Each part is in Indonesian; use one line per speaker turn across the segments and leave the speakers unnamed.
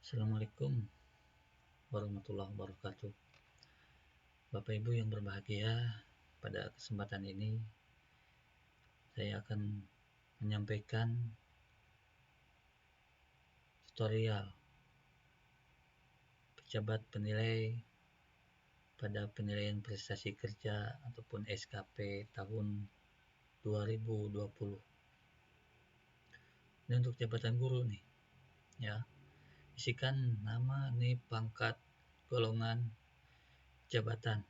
Assalamualaikum warahmatullahi wabarakatuh. Bapak Ibu yang berbahagia, pada kesempatan ini saya akan menyampaikan tutorial pejabat penilai pada penilaian prestasi kerja ataupun SKP tahun 2020. Ini untuk jabatan guru nih, ya. Isikan nama, nih pangkat, golongan, jabatan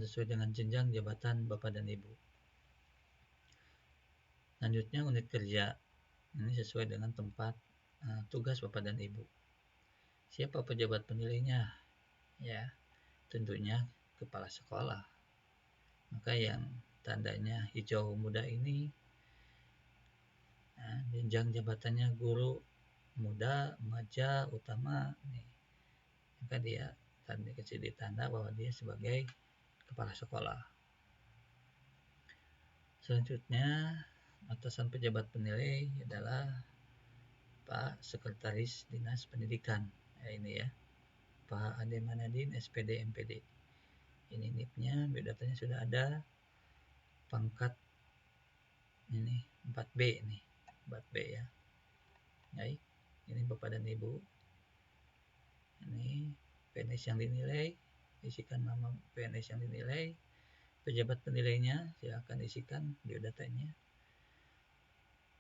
sesuai dengan jenjang jabatan Bapak dan Ibu. Selanjutnya unit kerja, ini sesuai dengan tempat tugas Bapak dan Ibu. Siapa pejabat penilainya? Ya, tentunya kepala sekolah. Maka yang tandanya hijau muda ini jenjang jabatannya guru muda, maja, utama nih. Maka dia kasih ditanda bahwa dia sebagai kepala sekolah. Selanjutnya atasan pejabat penilai adalah Pak Sekretaris Dinas Pendidikan. Ini ya, Pak Ade Manadin SPD MPD. Ini NIP-nya, biodatanya sudah ada. Pangkat ini 4B nih, 4B ya. Baik, ini Bapak dan Ibu. Ini PNS yang dinilai, isikan nama PNS yang dinilai. Pejabat penilainya silakan isikan biodatanya.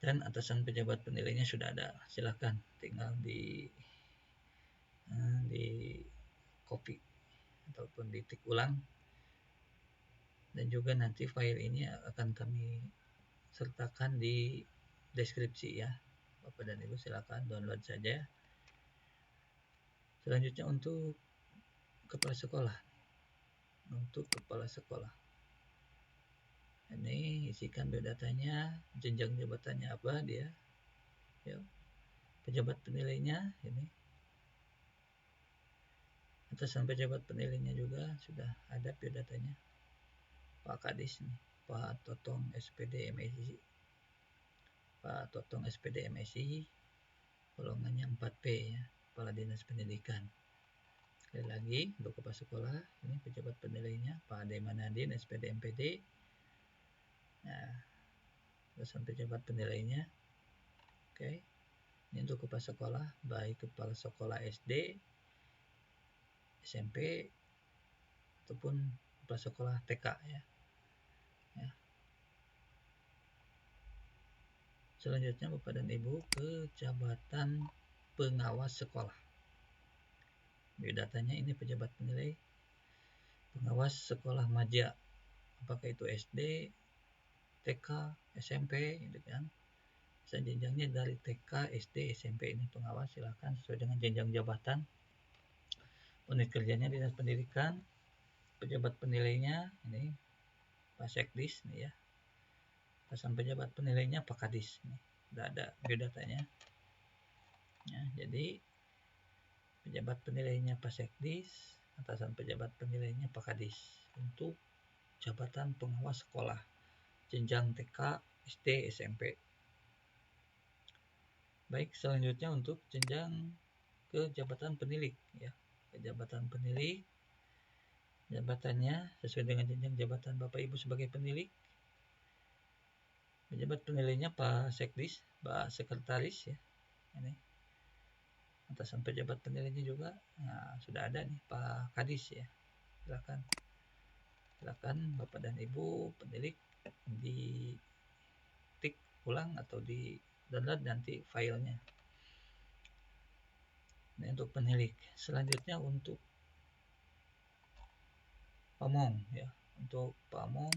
Dan atasan pejabat penilainya sudah ada, silakan tinggal di copy ataupun ditik ulang. Dan juga nanti file ini akan kami sertakan di deskripsi ya. Bapak dan Ibu silakan download saja. Selanjutnya untuk kepala sekolah. Ini isikan biodatanya, jenjang jabatannya apa dia. Ya. Pejabat penilainya ini. Atasan pejabat penilainya juga sudah ada biodatanya. Pak Kadis nih, Pak Totong SPD MSI. Pak Totong SPD MSI, golongannya 4P ya, Kepala Dinas Pendidikan. Sekali lagi untuk kepala sekolah, ini pejabat penilainya Pak Ade Manadin SPD MPD. Nah, atasan pejabat penilainya. Oke. Ini untuk kepala sekolah, baik kepala sekolah SD, SMP ataupun kepala sekolah TK ya. Selanjutnya Bapak dan Ibu ke jabatan pengawas sekolah. Biodatanya ini pejabat penilai pengawas sekolah maja, apakah itu SD, TK, SMP gitu kan. Jenjangnya dari TK, SD, SMP ini pengawas, silakan sesuai dengan jenjang jabatan. Unit kerjanya Dinas Pendidikan. Pejabat penilainya ini Pak Sekdis nih ya. Atasan pejabat penilainya Pak Kadis nih. Sudah ada biodatanya. Ya, jadi pejabat penilainya Pak Sekdis, atasan pejabat penilainya Pak Kadis untuk jabatan pengawas sekolah jenjang TK, SD, SMP. Baik, selanjutnya untuk jenjang ke jabatan penilik ya. Ke jabatan penilik, jabatannya sesuai dengan jenjang jabatan Bapak Ibu sebagai penilik. Pejabat penilainya Pak Sekdis, Pak Sekretaris ya. Ini atasan pejabat penilainya juga sudah ada nih Pak Kadis ya. Silakan Bapak dan Ibu penilik di tik ulang atau di download nanti filenya. Ini untuk penilik. Selanjutnya untuk pamong ya. Untuk pamong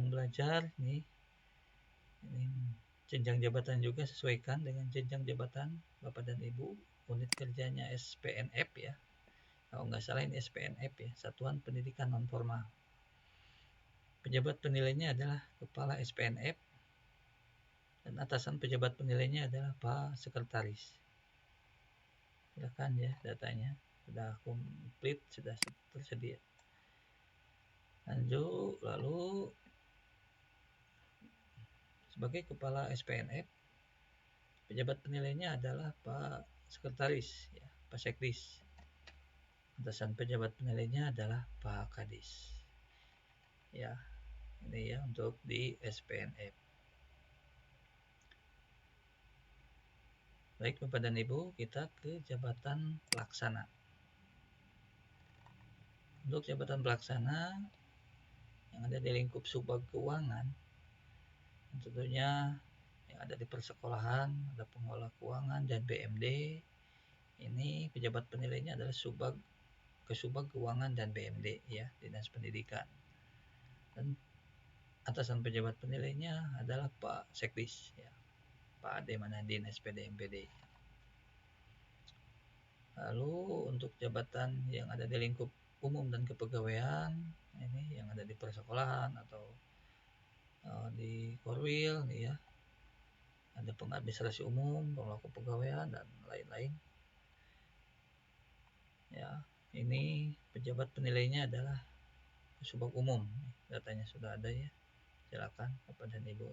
belajar nih. Ini jenjang jabatan juga sesuaikan dengan jenjang jabatan Bapak dan Ibu. Unit kerjanya SPNF ya. Kalau nggak salah ini SPNF ya, Satuan Pendidikan Non Formal. Pejabat penilainya adalah Kepala SPNF dan atasan pejabat penilainya adalah Pak Sekretaris. Silakan ya datanya, sudah komplit, sudah tersedia. Lanjut, lalu sebagai Kepala SPNF Pejabat penilainya adalah Pak Sekretaris, ya, Pak Sekdis. Atasan pejabat penilainya adalah Pak Kadis. Ya, ini ya untuk di SPNF. Baik Bapak dan Ibu, kita ke jabatan pelaksana. Untuk jabatan pelaksana yang ada di lingkup Subbag Keuangan, tentunya yang ada di persekolahan, ada pengelola keuangan dan BMD. Ini pejabat penilainya adalah Subbag Keuangan dan BMD, ya, Dinas Pendidikan. Dan atasan pejabat penilainya adalah Pak Sekdis, ya, Pak Ade Manadin SPD MPD. Lalu untuk jabatan yang ada di lingkup umum dan kepegawaian, ini yang ada di persekolahan atau di Korwil, nih ya, ada pengadministrasi umum, pengelola kepegawaian dan lain-lain. Ya, ini pejabat penilainya adalah Subbag Umum. Datanya sudah ada ya. Silakan Bapak dan Ibu.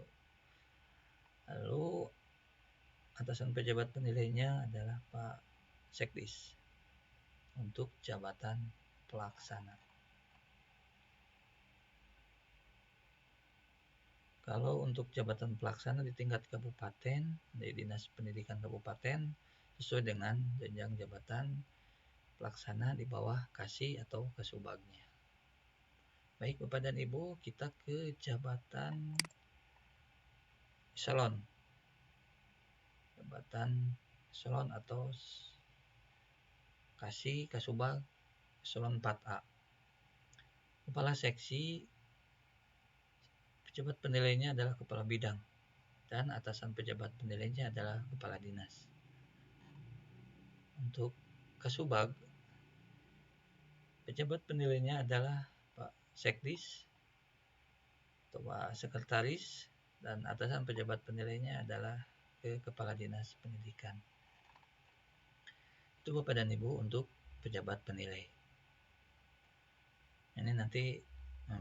Lalu atasan pejabat penilainya adalah Pak Sekdis untuk jabatan pelaksana. Kalau untuk jabatan pelaksana di tingkat kabupaten, di Dinas Pendidikan Kabupaten, sesuai dengan jenjang jabatan pelaksana di bawah Kasih atau Kasubagnya. Baik Bapak dan Ibu, kita ke jabatan eselon. Jabatan eselon atau Kasih Kasubag eselon 4A. Kepala seksi, pejabat penilainya adalah kepala bidang dan atasan pejabat penilainya adalah kepala dinas. Untuk Kasubag, pejabat penilainya adalah Pak Sekdis atau Pak Sekretaris, dan atasan pejabat penilainya adalah Kepala Dinas Pendidikan. Itu Bapak dan Ibu untuk pejabat penilai. Ini nanti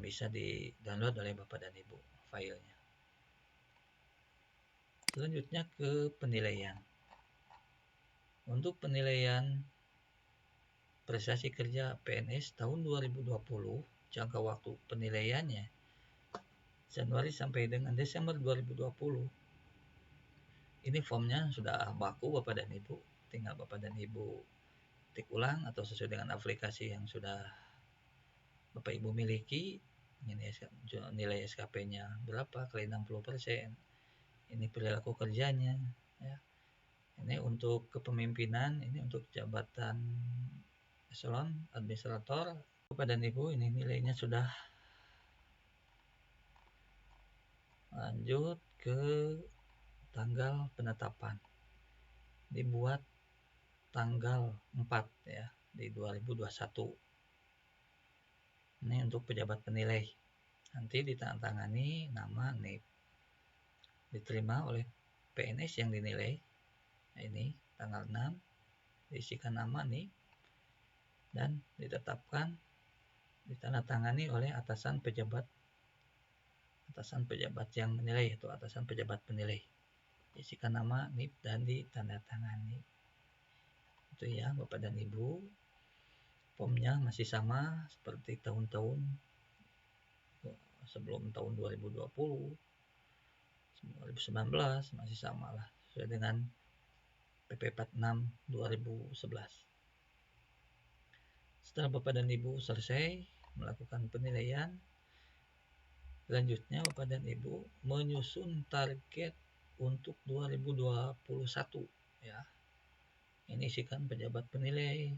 bisa di-download oleh Bapak dan Ibu filenya. Selanjutnya ke penilaian. Untuk penilaian prestasi kerja PNS tahun 2020, jangka waktu penilaiannya Januari sampai dengan Desember 2020. Ini formnya sudah baku Bapak dan Ibu. Tinggal Bapak dan Ibu ketik ulang atau sesuai dengan aplikasi yang sudah Bapak Ibu miliki. Ini nilai SKP-nya berapa kali 60%. Ini perilaku kerjanya, ya. Ini untuk kepemimpinan, ini untuk jabatan eselon administrator. Bapak dan Ibu, ini nilainya sudah. Lanjut ke tanggal penetapan. Dibuat tanggal 4 ya di 2021. Ini untuk pejabat penilai. Nanti ditandatangani nama NIP. Diterima oleh PNS yang dinilai. Nah, ini tanggal 6 diisikan nama NIP dan ditetapkan ditandatangani oleh atasan pejabat yang menilai atau atasan pejabat penilai. Isikan nama NIP dan ditandatangani. Itu ya Bapak dan Ibu. Formnya masih sama seperti tahun-tahun sebelum tahun 2020, 2019 masih sama lah sesuai dengan PP 46 2011. Setelah Bapak dan Ibu selesai melakukan penilaian, selanjutnya Bapak dan Ibu menyusun target untuk 2021 ya. Ini isikan pejabat penilai,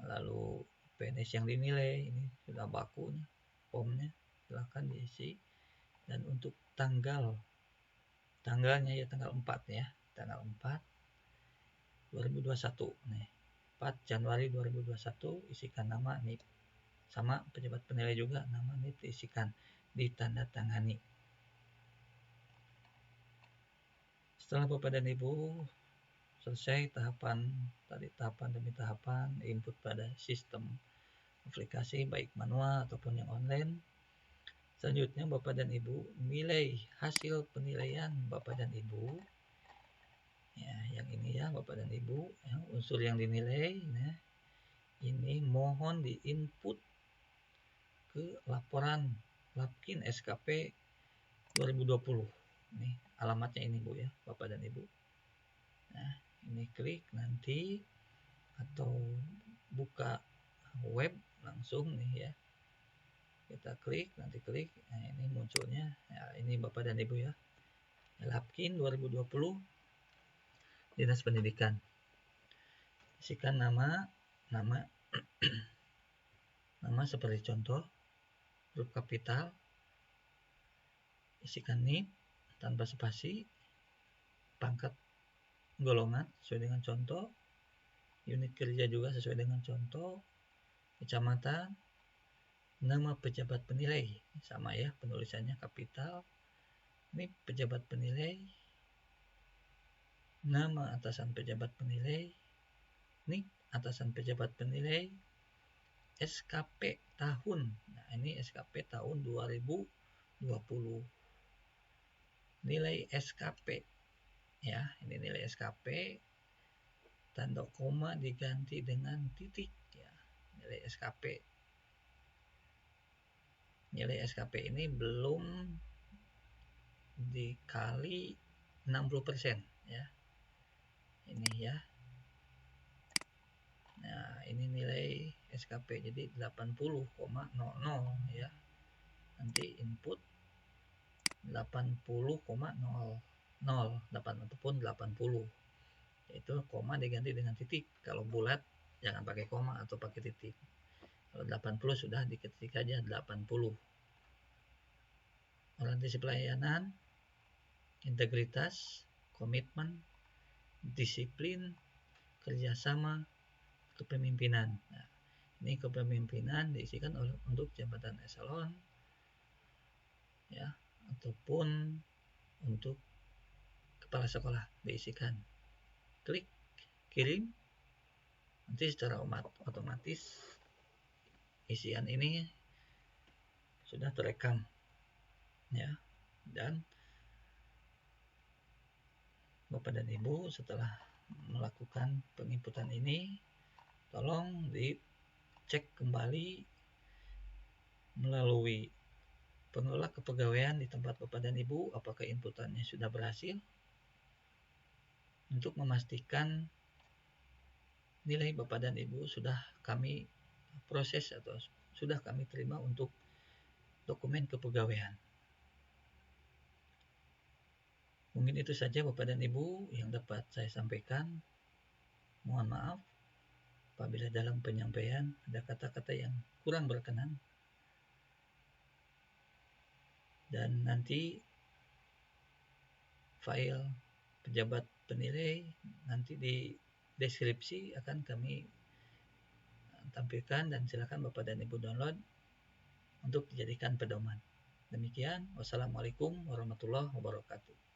lalu PNS yang dinilai, ini sudah baku nih formnya, silahkan diisi. Dan untuk tanggalnya ya tanggal 4 ya, tanggal 4 2021 nih, 4 Januari 2021 isikan nama NIP, sama pejabat penilai juga nama NIP diisikan, ditandatangani. Setelah Bapak dan Ibu selesai tahapan demi tahapan input pada sistem aplikasi baik manual ataupun yang online, Selanjutnya Bapak dan Ibu, nilai hasil penilaian Bapak dan Ibu. Ya, yang ini ya Bapak dan Ibu, ya, unsur yang dinilai. Nah, ini mohon diinput ke laporan Lapkin SKP 2020. Ini alamatnya ini Bu ya, Bapak dan Ibu. Nah, ini klik nanti atau buka web langsung nih ya. Kita klik, nanti klik, nah ini munculnya. Ya, ini Bapak dan Ibu ya. Lapkin 2020 Dinas Pendidikan. Isikan nama nama seperti contoh, huruf kapital, isikan NIP tanpa spasi, pangkat golongan sesuai dengan contoh, unit kerja juga sesuai dengan contoh, kecamatan, nama pejabat penilai, sama ya penulisannya kapital, NIP pejabat penilai, nama atasan pejabat penilai, NIP atasan pejabat penilai, SKP tahun. Nah, ini SKP tahun 2020. Nilai SKP. Ya, ini nilai SKP. Tanda koma diganti dengan titik ya. Nilai SKP. Nilai SKP ini belum dikali 60% ya. Ini ya. Nah, ini nilai SKP jadi 80,00 ya. Nanti input 80,00 ataupun 80. Itu koma diganti dengan titik. Kalau bulat jangan pakai koma atau pakai titik. Kalau 80 sudah diketik aja 80. Orientasi pelayanan, integritas, komitmen, disiplin, kerjasama, kepemimpinan. Nah, ini kepemimpinan diisikan untuk jabatan eselon ya, ataupun untuk kepala sekolah diisikan. Klik kirim, nanti secara otomatis isian ini sudah terekam ya. Dan Bapak dan Ibu setelah melakukan penginputan ini, tolong dicek kembali melalui pengelola kepegawaian di tempat Bapak dan Ibu apakah inputannya sudah berhasil, untuk memastikan nilai Bapak dan Ibu sudah kami proses atau sudah kami terima untuk dokumen kepegawaian. Mungkin itu saja Bapak dan Ibu yang dapat saya sampaikan. Mohon maaf apabila dalam penyampaian ada kata-kata yang kurang berkenan. Dan nanti file pejabat penilai nanti di deskripsi akan kami tampilkan dan silakan Bapak dan Ibu download untuk dijadikan pedoman. Demikian, wassalamualaikum warahmatullahi wabarakatuh.